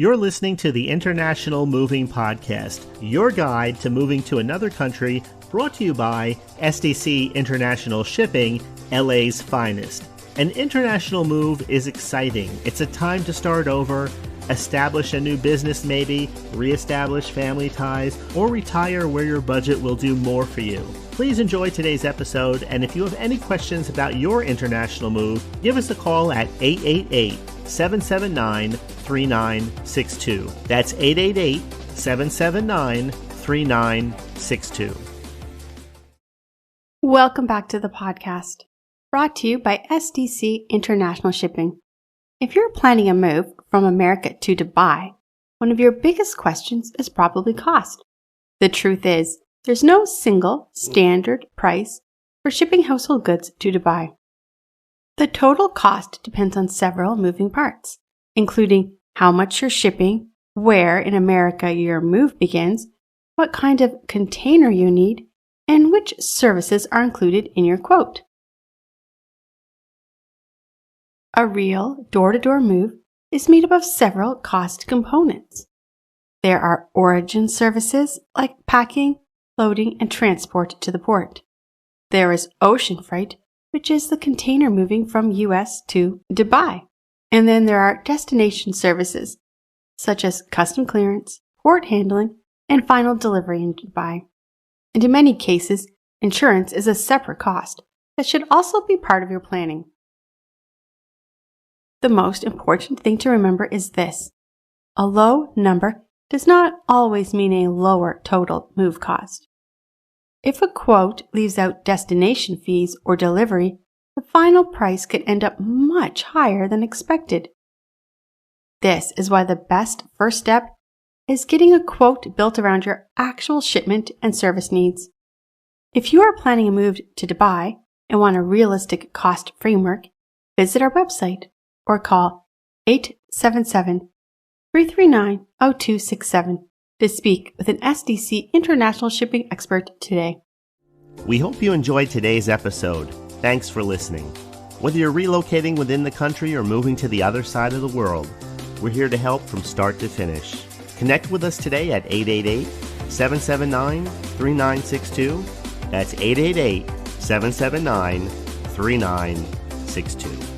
You're listening to the International Moving Podcast, your guide to moving to another country, brought to you by SDC International Shipping, LA's finest. An international move is exciting. It's a time to start over, establish a new business maybe, reestablish family ties, or retire where your budget will do more for you. Please enjoy today's episode, and if you have any questions about your international move, give us a call at 888-779-3962. That's 888-779-3962. Welcome back to the podcast, brought to you by SDC International Shipping. If you're planning a move from America to Dubai, one of your biggest questions is probably cost. The truth is, there's no single standard price for shipping household goods to Dubai. The total cost depends on several moving parts, including how much you're shipping, where in America your move begins, what kind of container you need, and which services are included in your quote. A real door-to-door move is made up of several cost components. There are origin services like packing, loading, and transport to the port. There is ocean freight, which is the container moving from US to Dubai. And then there are destination services, such as custom clearance, port handling, and final delivery in Dubai. And in many cases, insurance is a separate cost that should also be part of your planning. The most important thing to remember is this: a low number does not always mean a lower total move cost. If a quote leaves out destination fees or delivery, the final price could end up much higher than expected. This is why the best first step is getting a quote built around your actual shipment and service needs. If you are planning a move to Dubai and want a realistic cost framework, visit our website or call 877-339-0267 to speak with an SDC International Shipping expert today. We hope you enjoyed today's episode. Thanks for listening. Whether you're relocating within the country or moving to the other side of the world, we're here to help from start to finish. Connect with us today at 888-779-3962. That's 888-779-3962.